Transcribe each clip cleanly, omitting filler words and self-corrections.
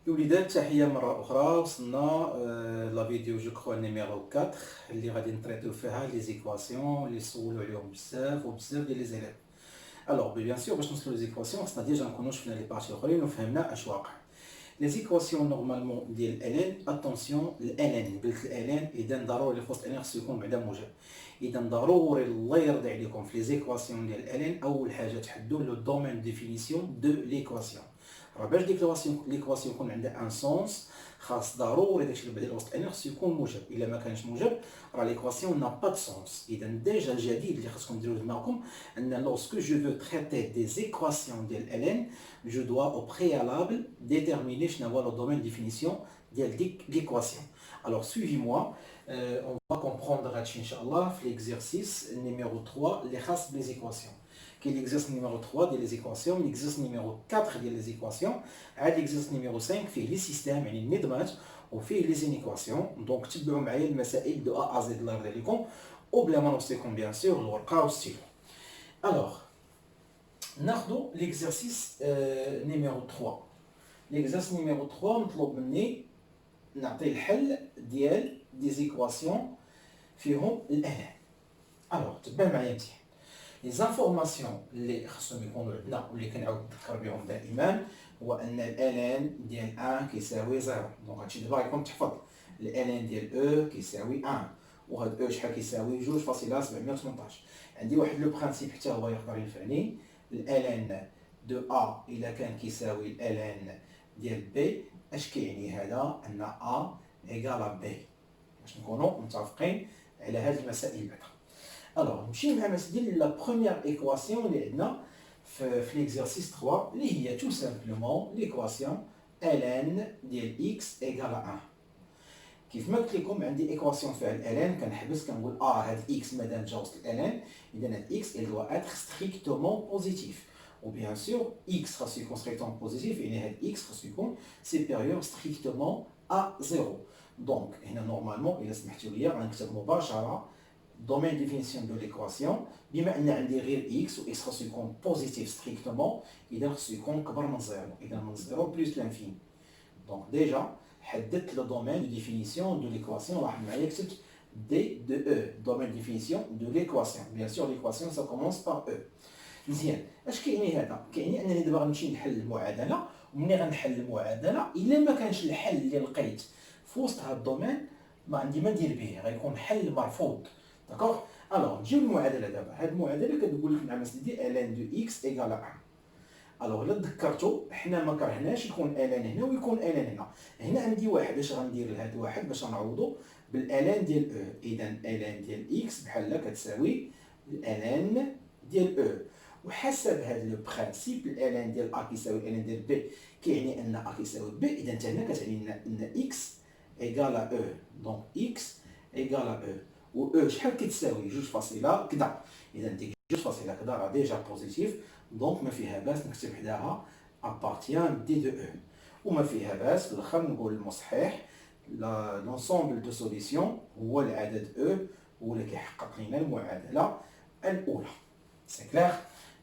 الوليدات تحية مرة أخرى. وصلنا لا فيديو جو كخوا نيميرو 4 اللي غادي نطريطيو فيها لي زيكواسيون اللي سولو عليهم بزاف وبزاف ديال لي زيليف. الوغ بيان سور باش نوصلو لي زيكواسيون خصنا ديجا نكونو شفنا لي بارتي اخرين وفهمنا اش واقع. لي زيكواسيون نورمالمون ديال الان اتونسيون الان قلت الان اذا ضروري في وسط الان خصو يكون بعدا موجب. اذا ضروري الله يرضي عليكم في لي زيكواسيون ديال الان اول حاجه تحدوا لو دومين ديفينيسيون دو ليكواسيون. راه باش ديك ليكواسيون يكون عندها ان سونس خاص ضروري داكشي اللي بعد الوسط الان خصو يكون موجب. الا ما كانش موجب راه ليكواسيون نا با دو سونس. اذا ديجا الجديد اللي خاصكم ديروا دماغكم ان لوrsque je veux traiter des équations ديال ln je dois au préalable déterminer شنو هو le domaine de définition ديال ديك l'équation. Alors suivez-moi, on va comprendre هادشي ان شاء الله في l'exercice numéro 3 اللي خاص بلي زيكواسيون. كاين l'exercice numéro 3 ديال لي زيكواسيون، l'exercice numéro 4 ديال لي زيكواسيون، عاد l'exercice numéro 5 فيه لي سيستيم يعني النظامات وفيه لي زينيكواسيون. دونك تبعوا معايا المسائل دو ا ا زد الله يرضي عليكم وبلا ما نوصيكم بيان سور الورقه والستيلو. الوغ ناخذ l'exercice numéro 3. l'exercice numéro 3 مطلوب مني نعطي الحل ديال دي زيكواسيون فيهم الان. الوغ تبع معايا مزيان. لي زانفورماسيون اللي خصهم يكونوا عندنا واللي كنعاود نذكر بهم دائما هو ان الان ديال 1 كيساوي 0. دونك هادشي دابا غيكون تحفظ الان ديال او كيساوي 1 وهاد او شحال كيساوي 2.718. عندي واحد لو برانسيپ حتى هو يقدر ينفعني. الان دو ا الا كان كيساوي الان ديال بي اش كيعني هذا؟ ان ا ايكال بي باش نكونوا متفقين على هاد المسائل بعدا. الوغ نمشي مع مسائل ديال لا بروميير ايكواسيون اللي عندنا في ليكزارسيس 3 اللي هي تو سامبلومون ليكواسيون ln ديال x ايكال 1. كيف ما قلت لكم عندي ايكواسيون فيها ln كنحبس كنقول هاد x مادام جا وسط ln اذا هاد x il doit être strictement positif. وبيان سور x خاصو يكون strictement positif يعني هاد x خاصو يكون supérieur strictement à 0. دونك هنا نورمالمون الا سمحتوا لي غنكتب مباشره domaine définition de l'équation بما ان عندي غير x و x خاصو يكون بوزيتيف ستريكتومون اذا خاصو يكون كبر من زيرو اذا من زيرو بلس لانفيني. دونك ديجا حددت لو دومين دو ديفينيسيون دو ليكواسيون. راح معايا كتبت دي دو او دومين ديفينيسيون دو ليكواسيون. بيان سور ليكواسيون سا كومونس بار او. مزيان اش كيعني هذا؟ كيعني انني دابا غنمشي نحل المعادله ومني غنحل المعادله الا ما كانش الحل اللي لقيت في وسط هذا الدومين ما عندي ما ندير به غيكون حل مرفوض. داكوغ. الوغ نجيو للمعادله دابا. هاد المعادله كتقول لك مع مسألة ln دو x ايكال 1. الوغ الا تذكرتوا حنا ما كرهناش يكون ln هنا ويكون ln هنا. هنا عندي واحد اش غندير لهاد واحد باش نعوضو بالln ديال او. اذا ln ديال x بحال كتساوي ln ديال او. وحسب هاد لو برانسيپ ln ديال a كيساوي ln ديال b كيعني ان a كيساوي b. اذا حتى هنا كتعني ان x ايكال او. دونك x ايكال او و او شحال كتساوي 2 كذا. اذا ديك 2 كذا راه ديجا بوزيتيف دونك ما فيها باس نكتب حداها ابارتيان دي دو او. وما فيها باس في الاخر نقول المصحيح لونسومبل دو سوليسيون هو العدد او هو اللي كيحقق لنا المعادله الاولى. سي كلير؟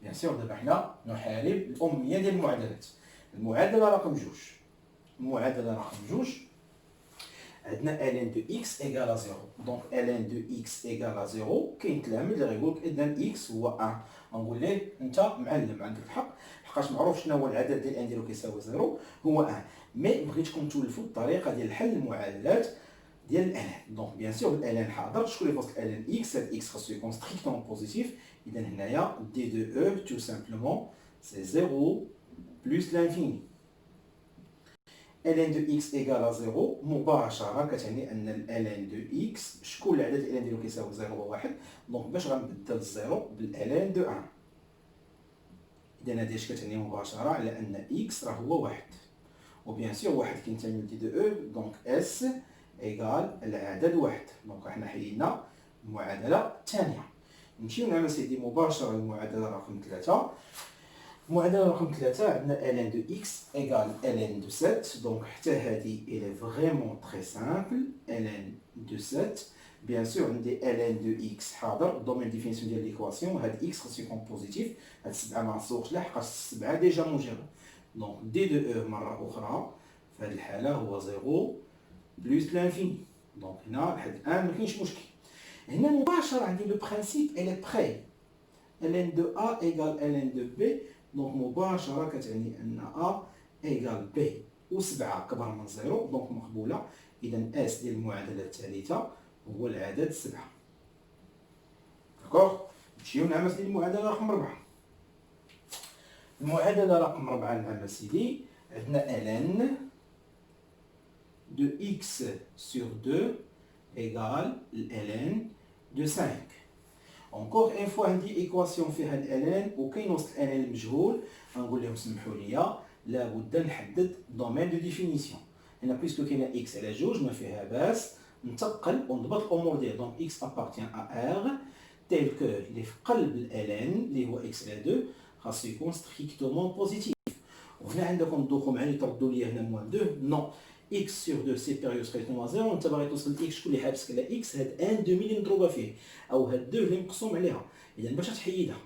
بيان سور دابا حنا نحارب الاميه ديال المعادلات. المعادله رقم 2. المعادله رقم 2 عندنا ln دو x ايكال 0. دونك ln دو x ايكال 0 كاين تلاميذ اللي غيقول لك اذا x هو 1. غنقول ليه انت معلم عندك الحق لحقاش معروف شنو هو العدد ديال n ديالو كيساوي 0 هو 1. مي بغيتكم تولفوا الطريقه ديال حل المعادلات ديال ln. دونك بيان سور ln حاضر شكون اللي في وسط ln x؟ هاد x خاصو يكون ستريكتومون بوزيتيف. اذا هنايا دي دو او تو سامبلومون سي 0 بلس لانفيني. ln دو x ايكال 0 مباشره كتعني ان ln دو x شكون العدد ln ديالو كيساوي 0 هو 1. دونك باش غنبدل الزيرو بالln دو 1 اذا هادي اش كتعني مباشره على ان x راه هو 1. وبيان سور 1 كينتمي لدي دو او دونك s ايكال العدد 1. دونك حنا حيدنا المعادله الثانيه. نمشيو نعمل سيدي مباشره المعادله رقم 3. المعادله رقم 3 عندنا ln دو x ايكال ln دو 7. دونك حتى هادي الي فريمون تري سامبل. ln دو 7 بيان سور عندي ln دو x حاضر دومين ديفينيسيون ديال ليكواسيون. هاد x خاصو يكون بوزيتيف. هاد 7 ما نسوقش لا حقاش 7 ديجا موجبه. دونك دي دو او مره اخرى في هذه الحالة هو 0 بلس لانفيني. دونك هنا لحد الآن ما كاينش مشكل. هنا مباشرة عندي لو برانسيب إلي بخي ln de A égale ln de B. دونك مباشرة كتعني أن A égale B و7 أكبر من 0، دونك مقبولة. إذا اس ديال المعادلة الثالثة هو العدد 7. داكوغ، نمشيو نعمل سيدي المعادلة رقم 4. المعادلة رقم 4 نعمل سيدي عندنا ln de x sur 2 égale ln de 5. encore une fois عندي ايكواسيون فيها الالان وكاين وسط الالان المجهول، غنقول لهم سمحوا لي لابد نحدد دومين دو ديفينيسيون. هنا بيسكو كاينه اكس على جوج ما فيها باس ننتقل ونضبط الامور ديال. دونك اكس ابارتيان ا ار تيل كو اللي في قلب الالان اللي هو اكس على 2 خاصو يكون ستريكتومون بوزيتيف. وهنا عندكم الدخول معايا تردوا لي هنا موان 2 نو اكس سور 2 سيبيريور ستريكتومون زيرو. انت باغي توصل لاكس شكون اللي حابسك على اكس؟ هاد ان دومي اللي مضروبه فيه او هاد 2 اللي مقسوم عليها. اذا باش تحيدها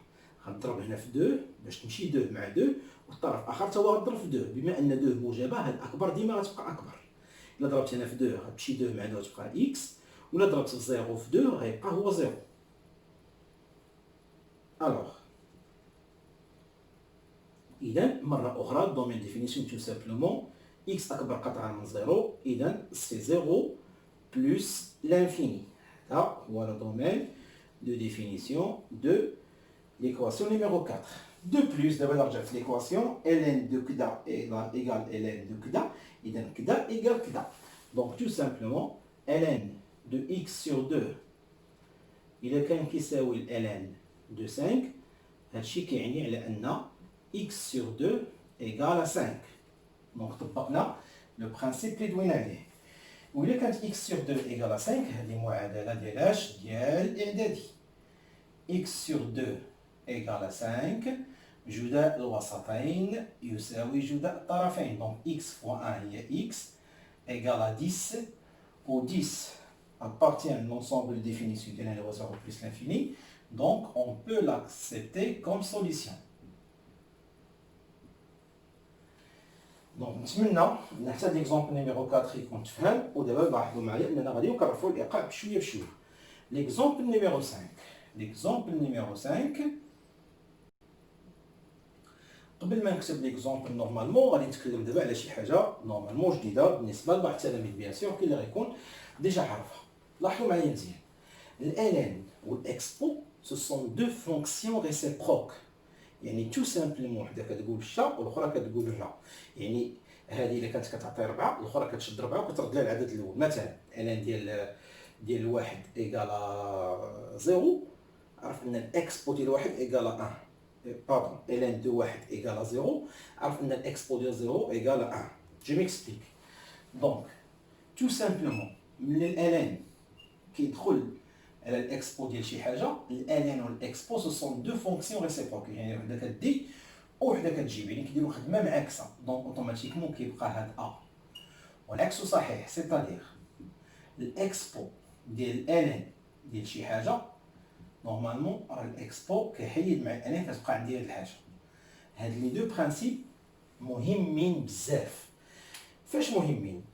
غنضرب هنا في 2 باش تمشي 2 مع 2 والطرف الاخر تا هو غضرب في 2. بما ان 2 موجبه هاد اكبر ديما غتبقى اكبر. الا ضربت هنا في 2 غتمشي 2 مع 2 غتبقى اكس، ولا ضربت في 0 في 2 غيبقى هو 0. الوغ اذا مره اخرى الدومين ديفينيسيون تو سامبلومون x أكبر قطعا من 0. إذا سي 0 بلس لانفيني. هذا هو le domaine de définition de l'équation numéro 4. De plus, d'abord نرجع l'équation ln de كدا égale ln de كدا. إذا كدا égale كدا. Donc tout simplement ln de x sur 2 إذا كان كيساوي ln de 5 هادشي كيعني على أن x sur 2 égale à 5. دونك طبقنا لو برانسيب اللي دوينا عليه. وإلا كانت x sur 2 égale à 5 هذه معادلة ديال اش؟ ديال الإعدادي. x sur 2 égale à 5 جداء الوسطين يساوي جداء الطرفين. دونك x fois 1 هي x égale à 10 où 10 appartient à l'ensemble de définition de l 0 plus l'infini. Donc on peut l'accepter comme solution. دونك نتمنى ان حتى ليكزومبل نيميرو 4 يكون تفهم. ودابا لاحظوا معايا اننا غادي نكرفوا الايقاع بشويه بشويه. ليكزومبل نيميرو 5. ليكزومبل نيميرو 5 قبل ما نكتب ليكزومبل نورمالمون غادي نتكلم دابا على شي حاجه نورمالمون جديده بالنسبه لبعض التلاميذ بيان سور كاين اللي غيكون ديجا عارفها. لاحظوا معايا مزيان الالان والاكسبو سو سون دو فونكسيون ريسيبروك. يعني تو سامبلومون وحده كتقول شا والاخرى كتقول لا. يعني هذه الا كانت كتعطي 4 الاخرى كتشد 4 وكترد لها العدد الاول. مثلا الان ديال واحد ايكالا 0 عرف ان الاكسبو ديال واحد ايكالا 1. باردون الان دو واحد ايكالا 0 عرف ان الاكسبو ديال 0 ايكالا 1. جو ميكسبليك. دونك تو سامبلومون ملي الالان كيدخل على الاكسبو ديال شي حاجه الالان والاكسبو سو سون دو فونكسيون ريسيبروك. يعني وحده كدي وحده كتجيب يعني كيديروا خدمه معاكسه. دونك اوتوماتيكمون كيبقى هاد ا والعكس صحيح. سيتادير الاكسبو ديال الالان ديال شي حاجه نورمالمون راه الاكسبو كيحيد مع الالان كتبقى عندي هاد الحاجه. هاد لي دو برانسيب مهمين بزاف. فاش مهمين؟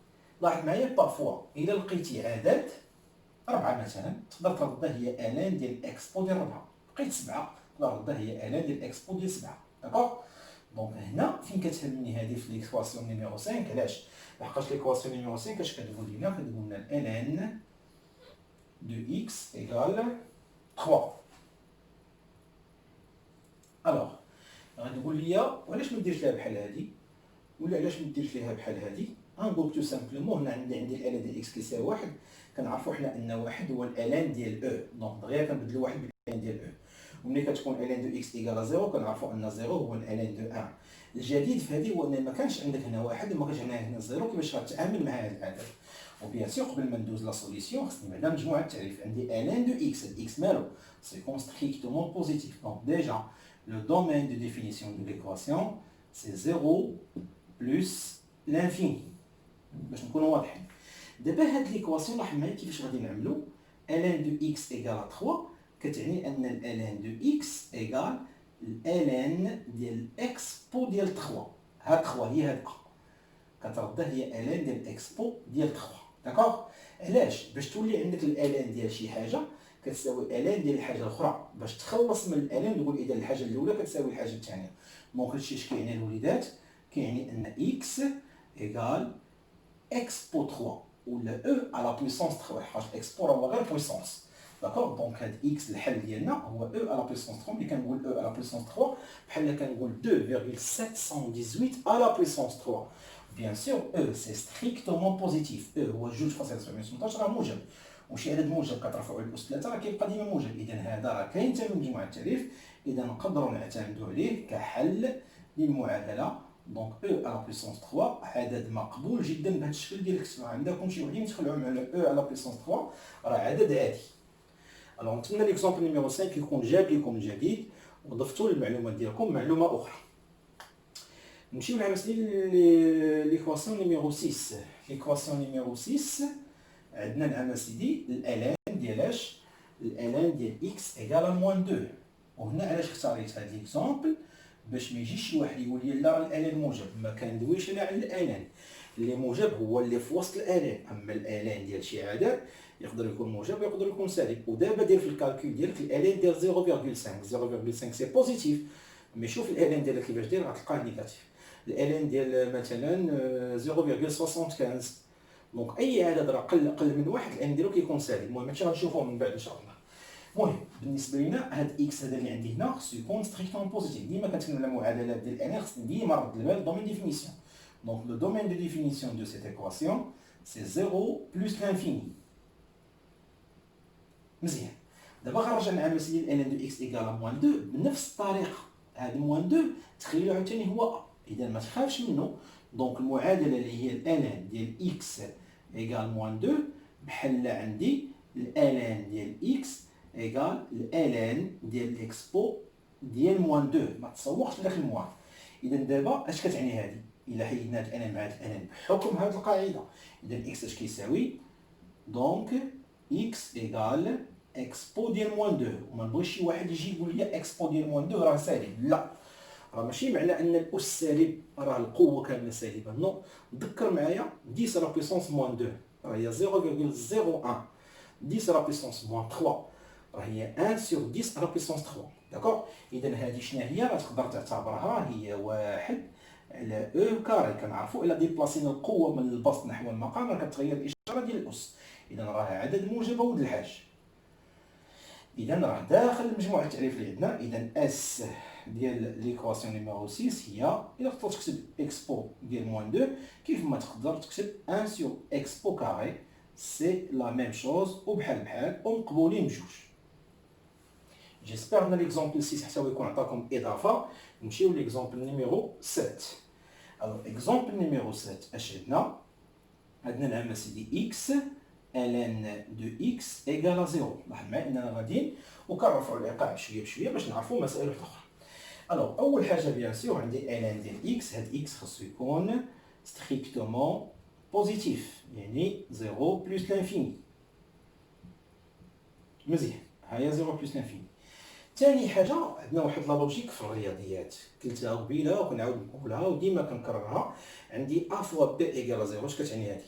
لاحظ معايا بارفوا الا لقيتي عدد 4 مثلا تقدر تردها هي الان ديال الاكسبو ديال 4. لقيت 7 تقدر تردها هي الان ديال الاكسبو ديال 7. داكوغ. دونك هنا فين كتهمني هذه في ليكواسيون نيميرو 5. علاش؟ لحقاش ليكواسيون نيميرو 5 اش كتقول لنا؟ كتقول لنا الان دو اكس ايكال 3. الوغ غادي تقول لي وعلاش ما ديرش لها بحال هذه ولا علاش ما ديرش ليها بحال هذه؟ غنقول تو سامبلومون هنا عندي الالان ديال اكس كيساوي 1. كنعرفوا حنا ان 1 هو الالان ديال او. دونك دغيا كنبدلوا 1 بالالان ديال او. وملي كتكون الان دو اكس ايكال 0 كنعرفوا ان 0 هو الالان دو 1. الجديد في هذه هو ان ما كانش عندك هنا 1 وما كانش هنا 0. كيفاش غتعامل مع هذا العدد؟ وبيان سور قبل ما ندوز لا سوليسيون خصني بعدا مجموعه التعريف. عندي الان دو اكس. الاكس مالو سي كون ستريكتومون بوزيتيف. دونك ديجا لو دومين دو ديفينيسيون دو ليكواسيون سي 0 بلس لانفيني باش نكونوا واضحين. دابا هاد ليكواسيون لاحظ معايا كيفاش غادي نعملوا. الان دو اكس ايكال 3 كتعني ان الان دو اكس كتردها هي الان ديال اكسبو ديال 3. داكوغ؟ علاش؟ باش تولي عندك الالان ديال شي حاجه كتساوي الان ديال الحاجه الاخرى، باش تخلص من الالان تقول اذا الحاجه الاولى كتساوي الحاجه الثانيه. دونك هادشي اش كيعني الوليدات؟ كيعني ان اكس ايكال اكسبو 3 ولا او على بويسونس 3، حيت اكسبو راه هو غير بويسونس. داكوغ؟ دونك هاد اكس الحل ديالنا هو او على بويسونس 3. ملي كنقول او على بويسونس 3 بحال كنقول 2,718 على بويسونس 3. بيان سور او سي ستريكتومون بوزيتيف، او هو 2.718 راه موجب، وشي عدد موجب كترفعوا للاس 3 راه كيبقى ديما موجب. اذا هذا راه كاين حتى من مجموعه التعريف، اذا نقدروا نعتمدوا عليه كحل للمعادله. دونك او على بويسونس 3 عدد مقبول جدا بهذا الشكل ديال الكتابه. عندكم شي وحدين تخلعوا على او على بويسونس 3 راه عدد عادي. الوغ نتمنى ليكزومبل نيميرو 5 يكون جاب لكم الجديد وضفتوا للمعلومات ديالكم معلومه اخرى. نمشيو ليكواسيون نيميرو 6. ليكواسيون نيميرو 6 عندنا العام سيدي الالان ديال اش؟ الالان ديال اكس ايكال موان 2. وهنا علاش اختاريت هاد ليكزومبل؟ باش ما يجيش شي واحد يقول لي لا راه الالان موجب. ما كندويش انا على الالان اللي موجب هو اللي في وسط الالان، اما الالان ديال شي عدد يقدر يكون موجب ويقدر يكون سالب. ودابا دير في الكالكول ديالك الالان ديال 0.5 سي بوزيتيف، مي شوف الالان ديالك كيفاش داير غتلقاه نيجاتيف. الالان ديال مثلا 0.75. دونك اي عدد راه قل من واحد الالان ديالو كيكون سالب. المهم هادشي غنشوفوه من بعد ان شاء الله. المهم بالنسبه لينا هاد اكس هذا اللي عندي هنا خصو يكون ستريكتومون بوزيتيف. ديما كنتكلم على معادلات ديال الالان خصني ديما نرد البال الدومين ديفينيسيون. دونك لو دومين دو ديفينيسيون دو سيت ايكواسيون سي 0 بلس لانفيني. مزيان. دابا غنرجع نعمل سيدي الالان دو اكس ايكال موان 2 بنفس الطريقه. هاد موان 2 تخيلوا عاوتاني هو اذا ما تخافش منه. دونك المعادله اللي هي الالان ديال اكس ايكال موان 2 بحال عندي الالان ديال اكس ايكال الالان ديال الاكسبو ديال موان 2. ما تصورش داخل موان. اذا دابا اش كتعني هذه؟ الا حيدنا هاد الالان مع هاد الالان بحكم هاد القاعده، اذا اكس اش كيساوي؟ دونك اكس ايكال اكسبو ديال موان 2. وما نبغيش شي واحد يجي يقول لي اكسبو ديال موان 2 راه سالب. لا، راه ماشي معنى ان الاس سالب راه القوه كامله سالبه. نو، تذكر معايا 10 على بويسونس موان 2 راه هي 0.01. 10 على بويسونس موان 3 راه هي 1 سور 10 على بويسونس 3. داكوغ؟ اذا هذه شنو هي؟ راه تقدر تعتبرها هي 1 على او كاري. كنعرفوا الا ديبلاسينا القوه من البسط نحو المقام راه كتغير الاشاره ديال الاس. اذا راه عدد موجب ولد الحاج. اذا راه داخل مجموعه التعريف اللي عندنا. اذا اس ديال ليكواسيون نيميرو 6 هي الا تقدر تكتب اكسبو ديال موان 2 كيف ما تقدر تكتب 1 سور اكسبو كاري. سي لا ميم شوز وبحال بحال ومقبولين بجوج. جيسبر ان ليكزومبل 6 حتى هو يكون عطاكم اضافه. نمشيو ليكزومبل نيميرو 7. الوغ اكزومبل نيميرو 7 اش عندنا؟ عندنا العام سيدي اكس ln دو اكس ايكال 0. لاحظ معايا اننا غاديين وكنرفعوا الايقاع شويه بشويه باش نعرفوا مسائل واحده اخرى. الوغ اول حاجه بيان سور عندي ln ديال اكس. هاد اكس خاصو يكون ستريكتومون بوزيتيف، يعني 0 بلس لانفيني. مزيان، هيا 0 بلس لانفيني. ثاني حاجه عندنا واحد لا لوجيك في الرياضيات قلتها قبيله وكنعاود نقولها وديما كنكررها. عندي ا فوا بي ايكال 0. اش كتعني هذه؟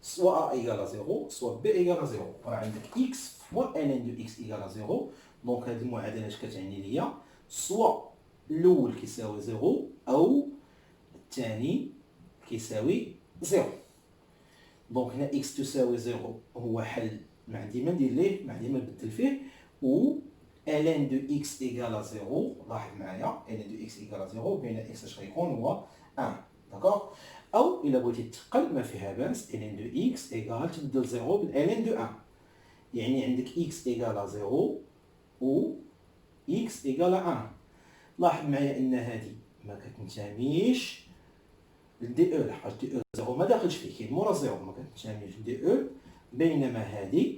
سوا ا ايكال 0 سوا بي ايكال 0. راه عندك اكس فوا ان دو اكس ايكال 0. دونك هذه المعادله اش كتعني ليا؟ سوا الاول كيساوي 0 او الثاني كيساوي 0. دونك هنا اكس تساوي 0 هو حل ما عندي ما ندير ليه، ما عندي ما نبدل فيه. و ln دو اكس ايكال 0. لاحظ معايا ln دو اكس ايكال 0 بين اكس اش غيكون هو 1. داكوغ؟ او الا بغيتي تقل ما فيها باس ln دو اكس ايكال تبدل 0 بال ln دو 1. يعني عندك اكس ايكال 0 و اكس ايكال 1. لاحظ معايا ان هذه ما كتنتميش لدي او، لحقاش دي او 0 ما داخلش فيه، كاين مورا 0 ما كتنتميش لدي او، بينما هذه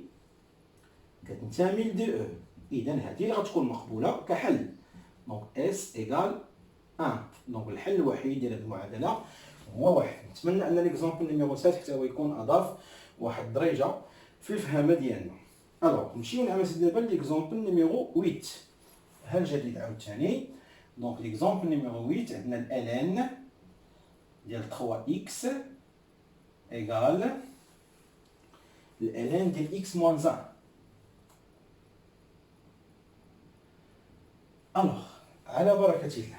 كتنتمي لدي او. اذا هذه اللي غتكون مقبوله كحل. دونك اس ايكال 1. دونك الحل الوحيد ديال هذه المعادله هو واحد. نتمنى ان ليكزومبل نيميرو 7 حتى هو يكون اضاف واحد الدرجه في الفهمه ديالنا. الوغ نمشيو نعمل دابا ليكزومبل نيميرو 8. ها الجديد عاوتاني. دونك ليكزومبل نيميرو 8 عندنا الالان ديال 3 اكس égal ln de x moins 1. Alors, على بركة الله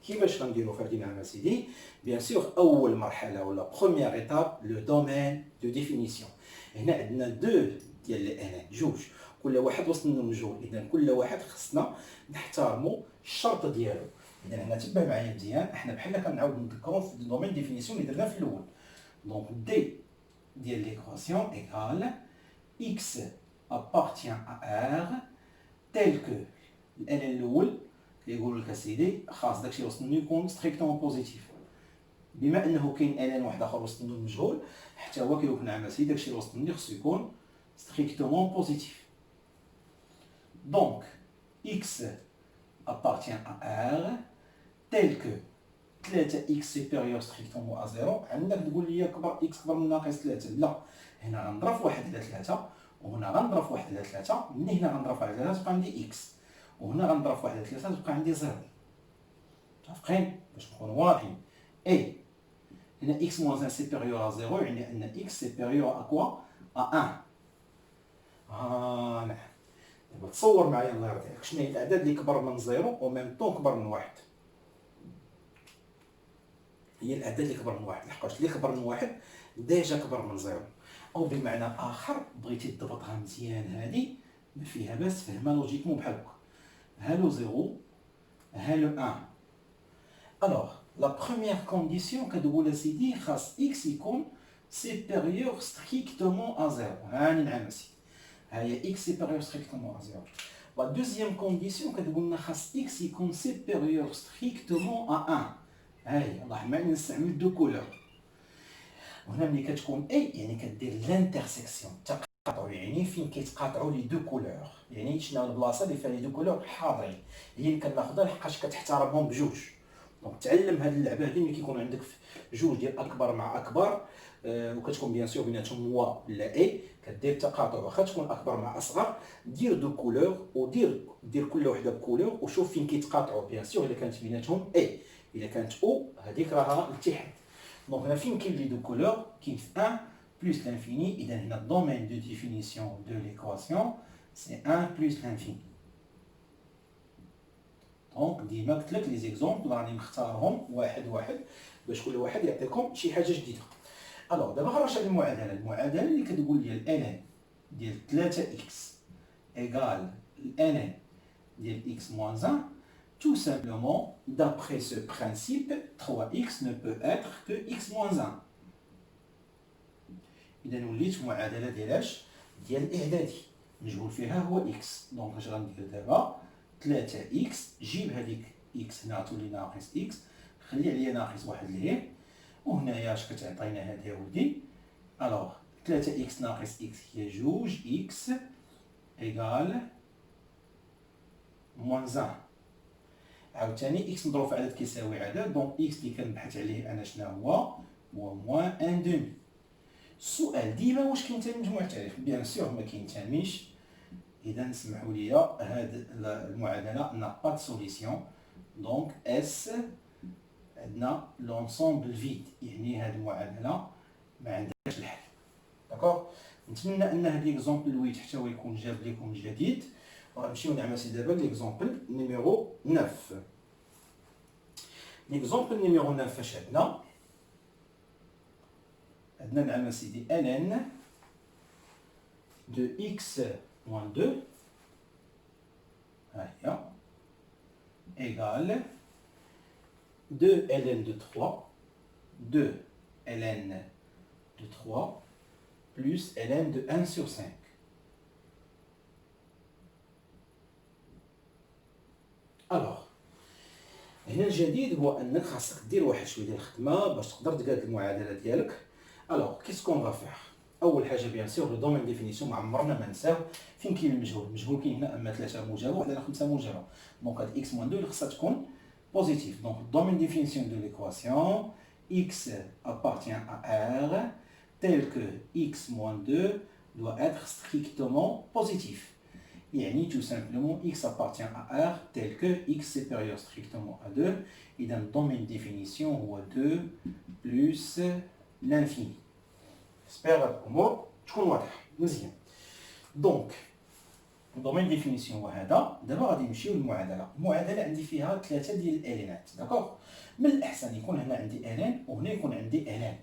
كيفاش غنديرو في هذه النعمة سيدي؟ بيان سور أول مرحلة ولا بروميير إيتاب لو دومين دو ديفينيسيون. هنا عندنا دو ديال الان جوج، كل واحد وصلنا لمجهول، إذا كل واحد خصنا نحترمو الشرط ديالو. إذا هنا تبع معايا مزيان، احنا بحال كنعاود نذكرو في الدومين ديفينيسيون اللي درنا في الأول. دونك دي ديال ليكواسيون إيكال إكس appartient à R tel que الان الاول كيقول لك اسيدي خاص داكشي اللي وصلنا يكون ستريكتومون بوزيتيف. بما انه كاين ان واحد اخر وصلنا المجهول، حتى هو كيقول نعم اسيدي داكشي اللي وصلنا خصو يكون ستريكتومون بوزيتيف. دونك x appartient à R tel que 3x supérieur strictement à 0. عندك تقول لي كبر x كبر من ناقص 3. لا، هنا غنضرب واحد على 3 وهنا غنضرب واحد على 3. من هنا غنضرب على 3 تبقى عندي x، وهنا غنضرب واحد على 3 تبقى عندي 0. متفقين باش نكونوا واضحين؟ اي هنا x moins 1 supérieur à 0 يعني ان x supérieur à quoi؟ à 1. نعم. دابا تصور معايا الله يرضي عليك شنو هي الاعداد اللي كبر من 0 و ميم طون كبر من 1. هي الاعداد اللي كبر من 1، لحقاش اللي كبر من 1 ديجا كبر من 0. او بمعنى اخر بغيتي تضبطها مزيان هذه ما فيها باس، فهمها لوجيكمون بحال هكا. ها لو 0 ها لو 1. الوغ لا بروميير كونديسيون كتقول اسيدي خاص اكس يكون سيبيريور ستريكتومون ا 0. هاني نعم اسيدي، ها هي اكس سيبيريور ستريكتومون ا 0. لا دوزيام كونديسيون كتقول لنا خاص اكس يكون سيبيريور ستريكتومون ا 1. ها هي اللهم اني نستعمل دو كولور. وهنا ملي كتكون اي يعني كدير لانترسيكسيون، تقاطع يعني فين كيتقاطعوا لي دو كولور، يعني شنو البلاصه اللي فيها لي دو كولور حاضرين هي اللي كناخذها لحقاش كتحترمهم بجوج. دونك تعلم هاد اللعبه هادي ملي كيكون عندك جوج ديال اكبر مع اكبر، وكتكون بيان سور بيناتهم و ولا اي، كدير تقاطع واخا تكون اكبر مع اصغر، دير دو كولور ودير كل وحده بكولور وشوف فين كيتقاطعوا. بيان سور الا كانت بيناتهم اي، الا كانت او هذيك راها الاتحاد. دونك هنا فين كاين لي دو كولور كاين في 1 plus l'infini. اذا هنا الدومين دو ديفينيسيون دو ليكواسيون سي 1 plus l'infini. دونك ديما قلت لك لي زيكزومبل راني مختارهم واحد واحد باش كل واحد يعطيكم شي حاجه جديده. الوغ دابا غنرجع للمعادله اللي كتقول لي ln ديال 3x ايغال ln ديال x moins 1. Tout simplement, d'après ce principe, 3x ne peut être que x moins 1. إذا وليت معادلة ديالاش؟ ديال الإعدادي، مجهول فيها هو x. دونك اش غندير دابا؟ 3x جيب هذيك x هنا تولي ناقص x، خلي عليا ناقص واحد لهيه، وهنايا اش كتعطينا هادي ولدي؟ الوغ 3x ناقص x هي جوج x إيكال موان 1. عاوتاني x مضروب في عدد كيساوي عدد، دونك x اللي كنبحث عليه انا شنو هو موان ان دومي. السؤال ديما واش كينتمي لمجموع التعريف؟ بيان سور ما كينتميش. اذا نسمحوا لي هاد المعادله نا با سوليسيون. دونك اس عندنا لونسومبل فيد، يعني هاد المعادله ما عندهاش الحل. داكوغ، نتمنى ان هاد ليكزومبل الويت حتى هو يكون جاب لكم جديد. وغنمشيو نعمل دابا ليكزومبل نيميرو 9. ليكزومبل نيميرو 9 فاش عندنا نعمل سيدي ln de x moins 2 ها هي égale 2 ln de 3 2 ln de 3 plus ln de 1 sur 5. الوغ هنا الجديد هو انك خاصك دير واحد شويه ديال الخدمه باش تقدر تقاد المعادله ديالك. الوغ كيس كون فا فيغ؟ اول حاجه بيان سور لو دومين ديفينيسيون ما عمرنا ما نساو فين كاين المجهول كاين هنا اما 3 موجبه ولا 5 موجبه. دونك هاد x موان 2 اللي خصها تكون بوزيتيف. دونك الدومين ديفينيسيون دو ليكواسيون x appartient à R tel que x moins 2 doit être strictement positif. يعني tout simplement x appartient à R tel que x supérieur strictement à 2. إذا الدومين ديفينيسيون هو 2 plus l'infini. j'espère هاد الامور تكون واضحه مزيان. دونك الدومين ديفينيسيون هو هذا. دابا غادي نمشيو للمعادله. المعادله عندي فيها 3 ديال الالينات، داكوغ. من الاحسن يكون هنا عندي الين وهنا يكون عندي الين.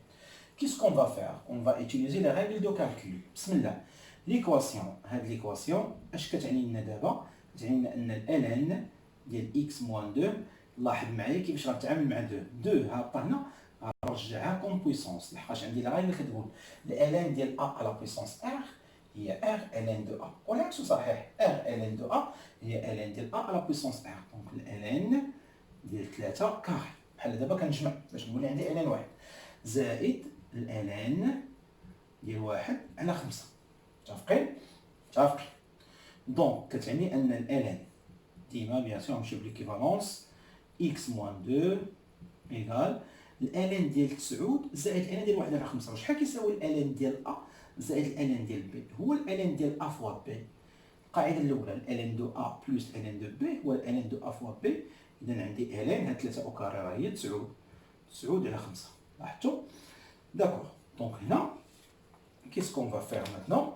Qu'est-ce qu'on va faire? On va utiliser les règles de calcul. بسم الله. ليكواسيون، هاد ليكواسيون اش كتعني لنا دابا؟ كتعني لنا ان الالين ديال x موان 2، لاحظ معايا كيفاش غنتعامل مع 2 هابطه هنا، غنرجعها كوم بويسونس، لحقاش عندي لا رègle كتقول الالين ديال a على بويسونس r هي r ln de a، والعكس صحيح، r ln de a هي ln ديال a على بويسونس r. دونك ln ديال 3 كاري، بحال دابا كنجمع باش نقول عندي ln واحد زائد ln ديال 1 على 5. متفقين؟ متفقين. دونك كتعني ان ln ديما بيان سور نمشيو بليكيفالونس x موان 2 ايكال ln ديال 9 زائد ln ديال 1 على 5. شحال كيساوي ln ديال a زائد الالين ديال بي؟ هو الالين ديال ا فوا بي. القاعده الاولى الالين دو ا بلس الالين دو بي هو الالين دو ا فوا بي. اذا عندي الين هاد 3 او كاري راه هي 9 على 5. لاحظتوا؟ داكوغ. دونك هنا كيسكون فا فير ماتنون؟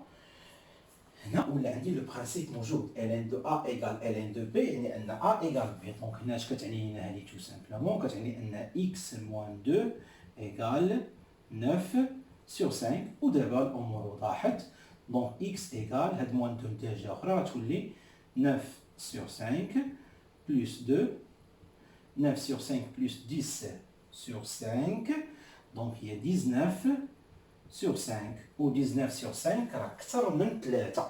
هنا ولا عندي لو برانسيپ موجود الين دو ا ايكال الين دو بي، يعني ان ا ايكال بي. دونك هنا اش كتعني لنا هادي؟ تو سامبلومون كتعني ان اكس موان 2 ايكال 9 sur 5. ودابا الامور وضحت. دونك x ايكال هاد موان 2 ندير جهه اخرى غتولي 9 sur 5 plus 2، 9 sur 5 plus 10 sur 5، دونك هي 19 sur 5. و 19 sur 5 راه اكثر من 3،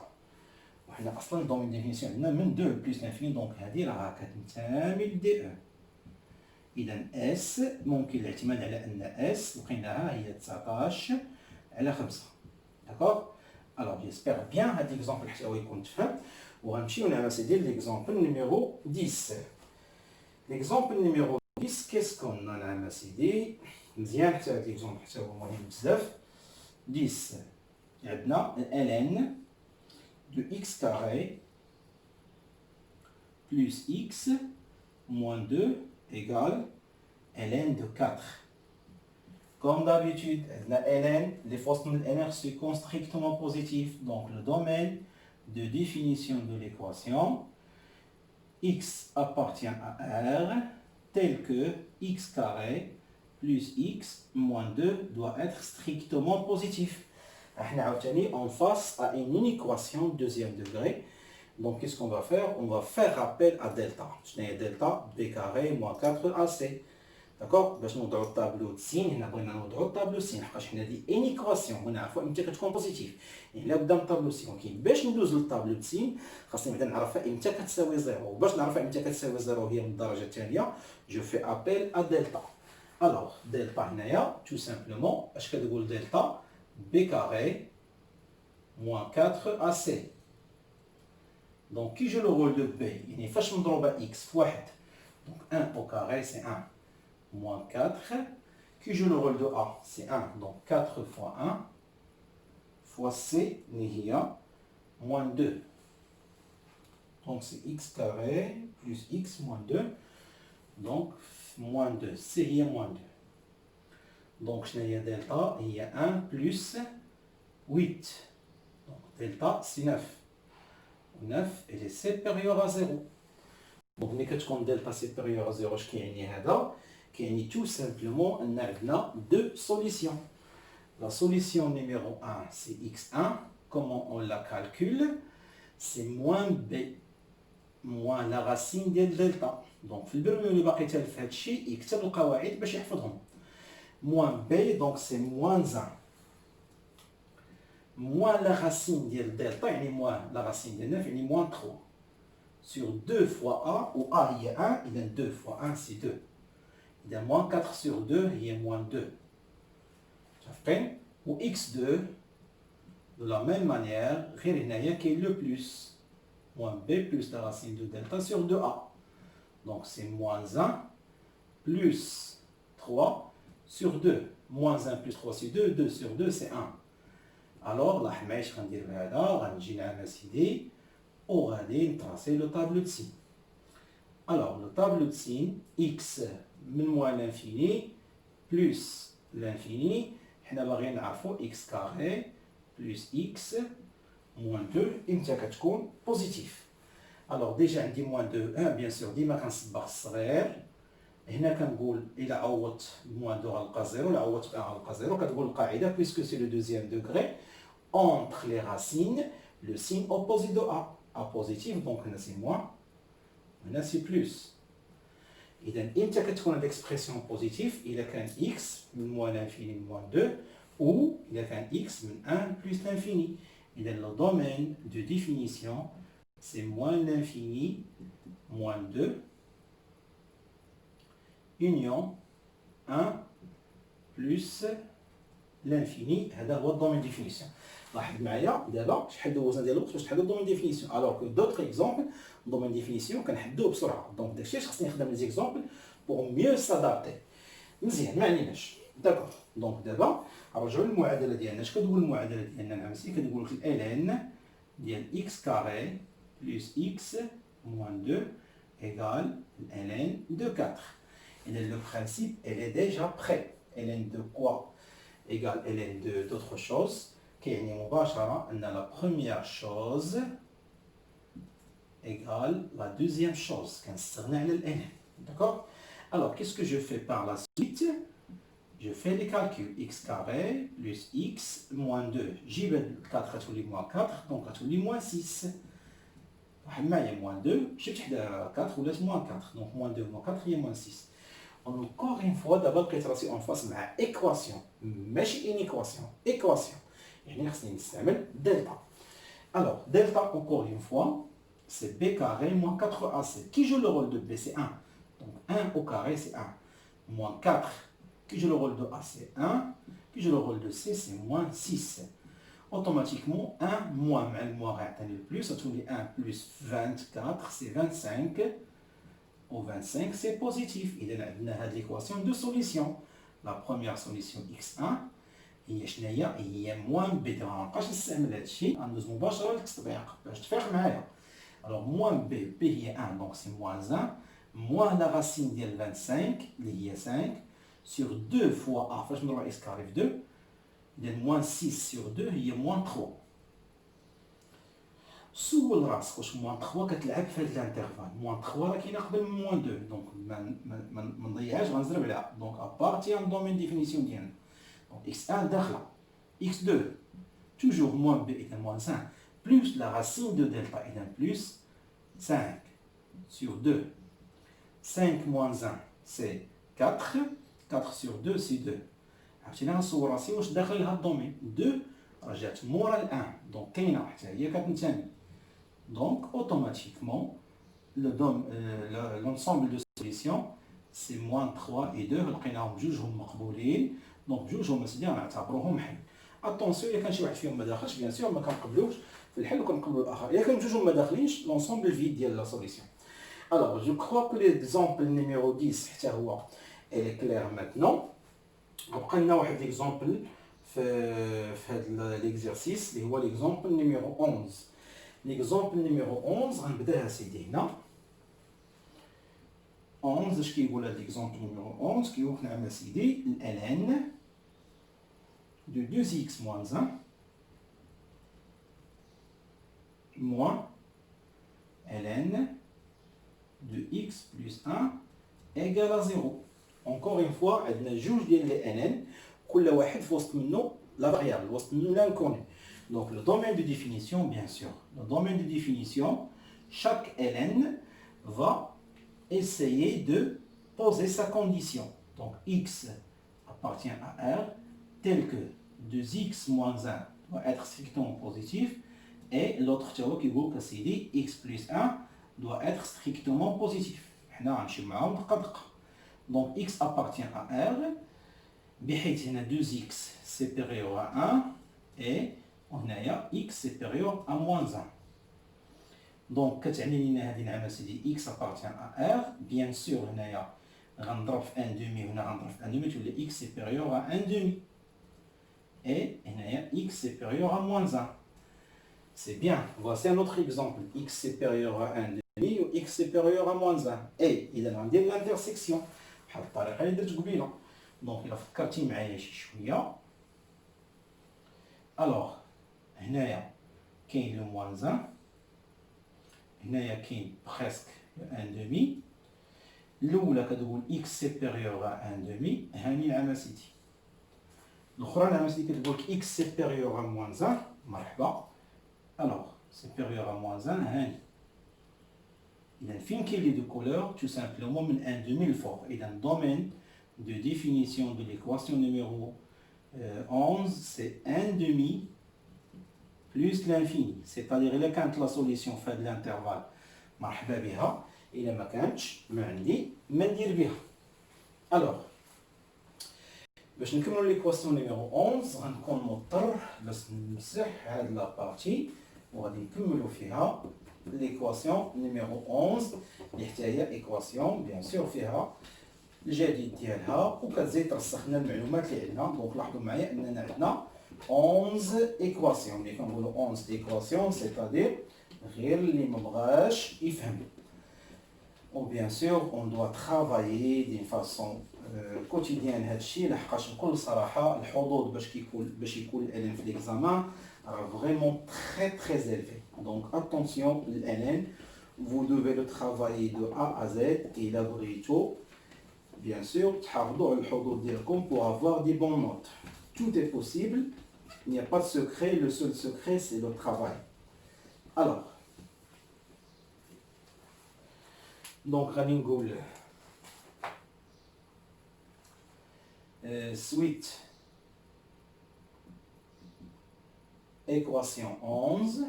وحنا اصلا الدومين ديفينيسيون عندنا من 2 بلس لانفيني، دونك هادي راه كتنتمي لدي او. اذا اس ممكن الاعتماد على ان اس لقيناها هي 19 على 5. داكوغ. الوغ جيسبيغ بيان هاد ليكزومبل حتى هو يكون تفهم. وغنمشيو نعم سيدي ليكزومبل نيميرو 10. ليكزومبل نيميرو 10 كيسكون نعم سيدي مزيان، حتى هاد ليكزومبل حتى هو مهم بزاف. 10 عندنا ln دو x كاري بلس x موان 2 égale ln de 4. Comme d'habitude, la ln, les forces de ln sont strictement positives. Donc le domaine de définition de l'équation, x appartient à R, tel que x carré plus x moins 2 doit être strictement positif. On face à une équation deuxième degré. Donc, qu'est-ce qu'on va faire? On va faire appel à delta. Je n'ai delta b carré moins 4ac. D'accord? باش نوضعوا الطابلو د سين، هنا بغينا نوضعوا الطابلو سين حقاش حنا دي ان ايكواسيون بغينا نعرفوا امتى كتكون بوزيتيف. يعني الا بدا من طابلو سين، ولكن باش ندوز للطابلو د سين خاصني بعدا نعرفها امتى كتساوي زيرو، وباش نعرفها امتى كتساوي زيرو هي من الدرجه الثانيه جو في ابيل ا دلتا. الوغ دلتا هنايا تو سامبلومون اش كتقول؟ دلتا بي كاري موان 4 ac. Donc, qui joue le rôle de B? Il est fâche مضروبة x fois 1. Donc, 1 au carré, c'est 1. Moins 4. Qui joue le rôle de A? C'est 1. Donc, 4 fois 1 fois C, nihia, moins 2. Donc, c'est x carré plus x moins 2. Donc, moins 2. C, il y a moins 2. Donc, il y a delta, il y a 1 plus 8. Donc, delta, c'est 9. 9 elle est supérieure à 0. Donc ملي كتكون دلتا supérieure à 0 اش كيعني هذا؟ كيعني tout simplement ان عندنا deux solutions. La solution numéro 1 c'est x1. Comment on la calcule? C'est moins b moins la racine ديال دلتا. Donc في البرنامج اللي باقي تالف هذا الشيء يكتب القواعد باش يحفظهم. moins b donc c'est moins 1 moins la racine de delta, yani moins la racine de 9, yani moins 3. Sur 2 fois a, où a il y a 1, il y a 2 fois 1, c'est 2. Il y a moins 4 sur 2, il y a moins 2. Ou x2, de la même manière, qui est le plus. Moins b plus la racine de delta sur 2a. Donc c'est moins 1 plus 3 sur 2. Moins 1 plus 3 sur 2, 2 sur 2 c'est 1. Alors, la حمايش غندير هذا غنجي نعم سيدي وغادي نتراسي لو طابلو د سين. Alors, le tableau de signe x من moins l'infini plus l'infini حنا باغيين نعرفوا x كاري بلس x موان 2 امتى كتكون بوزيتيف. الوغ ديجا عندي موان 2 1 بيان سور ديما كنصبغ الصغير. هنا كنقول الا عوضت موان 2 غنلقى 0، الا عوضت 1 غنلقى 0. كتقول القاعده بيسكو سي لو دوزيام دوغري entre les racines le signe opposé de a positif. Donc هنا سي موان هنا سي بلس. اذا امتى كتكون هاد الاكسبرسيون بوزيتيف؟ الا كان x من موان لانفيني موان 2 ou الا كان x من 1 plus l'infini. اذا le domaine de définition c'est moins l'infini moins 2 union 1 plus l'infini. هذا هو الدومين ديفينيسيون. لاحظ معايا دابا شحال دوزنا ديال الوقت باش نحددو الدومين ديفينيسيون، الوغ كو دوطخ اكزومبل الدومين ديفينيسيون كنحدوه بسرعه. دونك داكشي علاش خصني نخدم لي زيكزومبل بوغ ميو سادابتي. مزيان ما عليناش داكوغ. دونك دابا نرجعو للمعادله ديالنا. اش كتقول المعادله ديالنا نعمسي؟ كتقول لك الان ديال x كاري بلس x موان 2 ايغال ln de 4. Et le principe, elle est déjà prêt. ln de quoi égale ln de d'autres choses. Qui est مباشرة أن la première chose égale la deuxième chose. كنستغنى على ln. D'accord? Alors, qu'est-ce que je fais par la suite? Je fais les calculs. x carré plus x moins 2. J'y vais 4 غتولي moins 4, donc غتولي moins 6. واحد معايا moins 2, شفت حدا 4 ولات moins 4. Donc moins 2 moins 4 هي moins 6. Encore une fois, d'abord لقيت راسي اون فاس مع ايكواسيون ماشي ان ايكواسيون، ايكواسيون يعني خصني نستعمل دلتا. الوغ دلتا encore une fois c'est b carré moins 4ac. Qui joue le rôle de b? C'est 1. Donc 1 au carré c'est 1. Moins 4. Qui joue le rôle de a? C'est 1. Qui joue le rôle de c? C'est moins 6. Automatiquement 1 moins مع الموان غيعطيني البلوس، غتولي 1 plus 24 c'est 25. Au 25 c'est positif. إذا عندنا هاد l'équation de solution. La première solution x1 هي شناهي؟ هي موان b. دابا مابقاش نستعمل هادشي، غندوز مباشرة للتطبيق باش تفيق معايا. Alors موان b هي 1 donc c'est moins 1 moins la racine ديال 25 اللي هي 5 sur 2 fois a. فاش نروح x carré في 2 إذا moins 6 sur 2 هي moins 3. سول راسك واش موان 3 كتلعب في هاد الانترفال. موان 3 راه كاينه قبل من موان 2 دونك ما نضيعهاش غنزرب عليها. دونك ابارتي ان دومين ديفينيسيون ديالنا. دونك x1 داخله x2 توجور موان b اذا موان 5 بلس لا راسين دو دلتا اذا بلس 5 sur 2. 5 moins 1 c'est 4. 4 sur 2 c'est 2. عرفتي انا نصور راسي واش داخل لهاد الدومين 2 رجعت مورا ال 1 دونك كاينه حتى هي كتنتمي. Donc, automatiquement, l'ensemble de solutions, c'est moins 3 et 2. لقيناهم جوجهم مقبولين. دونك جوجهم اسيدي غنعتبروهم حل. اتونسيون الا كان شي واحد فيهم ما داخلش بيان سور ما كنقبلوش في الحل وكنقبلوا الاخر. الا كانوا جوجهم ما داخلينش لونسومبل فيد ديال لا سوليسيون. Alors, je crois que l'exemple numéro 10 حتى هو elle est claire maintenant. غبقى لنا واحد ليكزامبل في هذا ليكزيرسيس اللي هو ليكزامبل نيميرو 11. L'exemple numéro 11 غنبداها سيدي هنا. 11 اش كيقول هاد l'exemple numéro 11؟ كيقول لك نعم سيدي ln de 2x moins 1 moins ln de x plus 1 égale à 0. Encore une fois عندنا جوج ديال لي ln كل واحد في وسط منه لا فاريابل وسط منه لانكوني. Donc le domaine de définition, bien sûr. Le domaine de définition, chaque ln va essayer de poser sa condition. Donc x appartient à R tel que 2x moins 1 doit être strictement positif et l'autre qui dit que x plus 1 doit être strictement positif. Donc x appartient à R بحيث هنا 2x supérieur à 1 et وهنايا x supérieur à moins 1. دونك كتعني لنا هذه نعم سيدي x appartient à R. بيان سور هنايا غنضرب في 1 دومي وهنا غنضرب في 1 دومي تولي x supérieur à 1 دومي. et هنايا x supérieur à moins 1. C'est bien. Voici un autre exemple. x supérieur à 1 demi ou x supérieur à moins 1. et إذا غندير l'intersection بحال الطريقة اللي درت قبيله. دونك إلا فكرتي معايا شي شوية الوغ هنايا كاين لو موان زان، هنايا كاين بريسك ان دومي. الاولى كتقول اكس سيبيريور ا ان دومي، هاني نعم سيدي. الاخرى نعم سيدي كتقول اكس سيبيريور ا موان زان، مرحبا. الوغ سيبيريور ا موان زان هاني. إذا فين كاين لي دو كولور؟ تو سامبلومون من ان دومي الفوق. إذا دومين دو ديفينيسيون دو ليكواسيون نيميرو 11 سي ان دومي plus l'infini. C'est-à-dire إلا كانت لا سوليسيون في هذا الانترفال مرحبا بها، إلا ما كانتش ما عندي ما ندير بها. الوغ باش نكملو ليكواسيون نيميرو 11 غنكون مضطر باش نمسح هاد لا بارتي وغادي نكملو فيها ليكواسيون نيميرو 11 اللي حتى هي ايكواسيون بيان سور فيها الجديد ديالها وكتزيد ترسخ لنا المعلومات اللي عندنا. دونك لاحظوا معايا اننا عندنا 11 ايكواسيون. ملي كنقولوا 11 ايكواسيون سيتادير غير اللي ما بغاش يفهم. و بيان سور اون دوا ترافايي دين فاسون كوتيديان هادشي، لحقاش بكل صراحه الحظوظ باش يكون الالين في ليكزامان راه فريمون très élevé. Donc attention l'LN, vous devez le travailler de A à Z et la بغيتو bien sûr تحافظوا على الحظوظ ديالكم pour avoir des bonnes notes. Tout est possible, il n'y a pas de secret, le seul secret c'est le travail. Alors donc غادي نقول suite équation 11.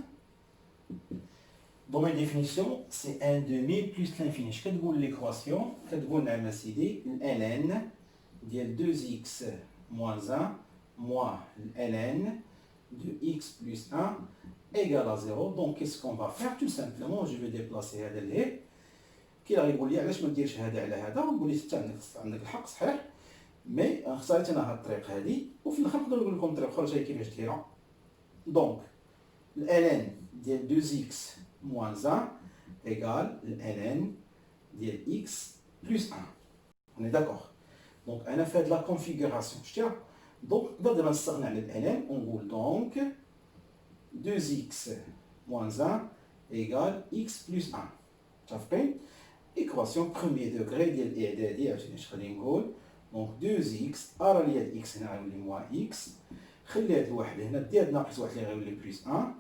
Domaine de définition, c'est 1 demi plus l'infini. Je vais vous l'équation. Je vais vous ln de 2x moins 1 moins ln de x plus 1 égale à 0. Donc, qu'est-ce qu'on va faire? Tout simplement, je vais déplacer هذا لهيه. كي غادي يقول لي علاش ما ديرش هذا على هذا، نقول لي حتى عندك الحق صحيح، مي اختاريت انا هاد الطريق هذه، وفي الاخر نقدر نقول لكم طريق اخرى كيفاش دايره. Donc, ln de 2x moins 1 égale ln de x plus 1. On est d'accord? Donc, on a fait de la configuration. Donc, on va se ln, on roule donc 2x moins 1 égale x plus 1. Ça fait équation premier degré de l'IAD. Donc, 2x, alors il y a x, moins x. خلي هاد الواحد هنا دير ناقص واحد اللي غيولي بلس 1.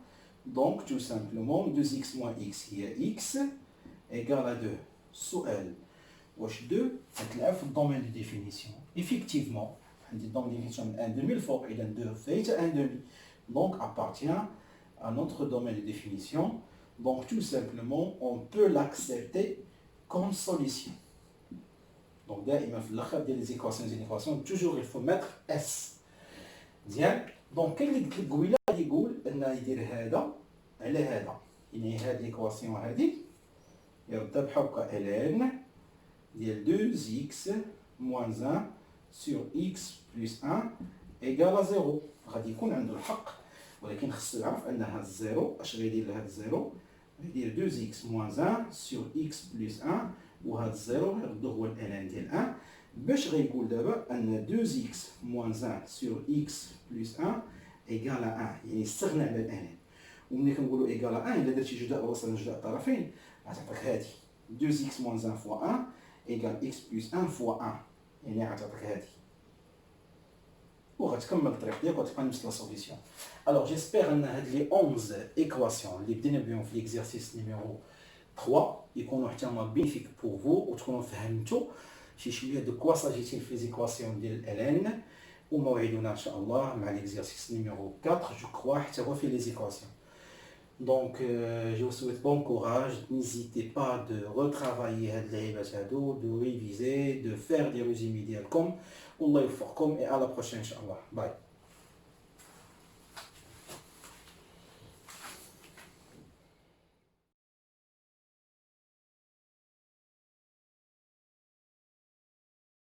دونك تو سامبلومون 2x moins x هي x ايكال ا 2. السؤال واش 2 غتلعب في الدومين دو ديفينيسيون؟ ايفيكتيفمون عندي الدومين دو ديفينيسيون من 1 دومي الفوق، اذا 2 فايت 1 دومي دونك appartient à notre domaine de définition. Donc tout simplement on peut l'accepter comme solution. Donc دائما في الاخر ديال لي زيكواسيون toujours il faut mettre s. مزيان. دونك كاين اللي قلت لك قبيله غادي يقول انه يدير هذا على هذا، يعني هاد ليكواسيون هادي يردها بحال هكا ln ديال 2x moins 1 sur x plus 1 égale à 0. غادي يكون عنده الحق، ولكن خصو يعرف ان هاد الزيرو اش غيدير لهاد الزيرو؟ غيدير 2x moins 1 sur x plus 1 وهاد الزيرو غيردو هو ln ديال 1 باش غيقول دابا ان 2x moins 1 sur x plus 1 égale à 1، يعني استغنى على الان. وملي كنقولوا égale à 1 الا درتي جداء وصلنا جداء الطرفين غتعطيك هادي 2x moins 1 fois 1 égale x plus 1 fois 1، يعني غتعطيك هادي وغتكمل الطريق ديالك وتبقى نفس لا سوليسيون. الوغ جيسبيغ ان هاد لي 11 ايكواسيون اللي بدينا بهم في ليكزارسيس نيميرو 3 يكونوا حتى هما بينيفيك بور فو وتكونوا فهمتوا شي شويه دو كوا ساجيتي في ليزيكواسيون ديال الان. وموعدنا ان شاء الله مع ليكزارسيس نيميرو 4 جو كوا حتى هو في ليزيكواسيون. Donc je vous souhaite bon courage, n'hésitez pas de retravailler هاد اللعيبات هادو, de réviser, de faire des résumés ديالكم. والله يوفقكم et à la prochaine ان شاء الله. باي.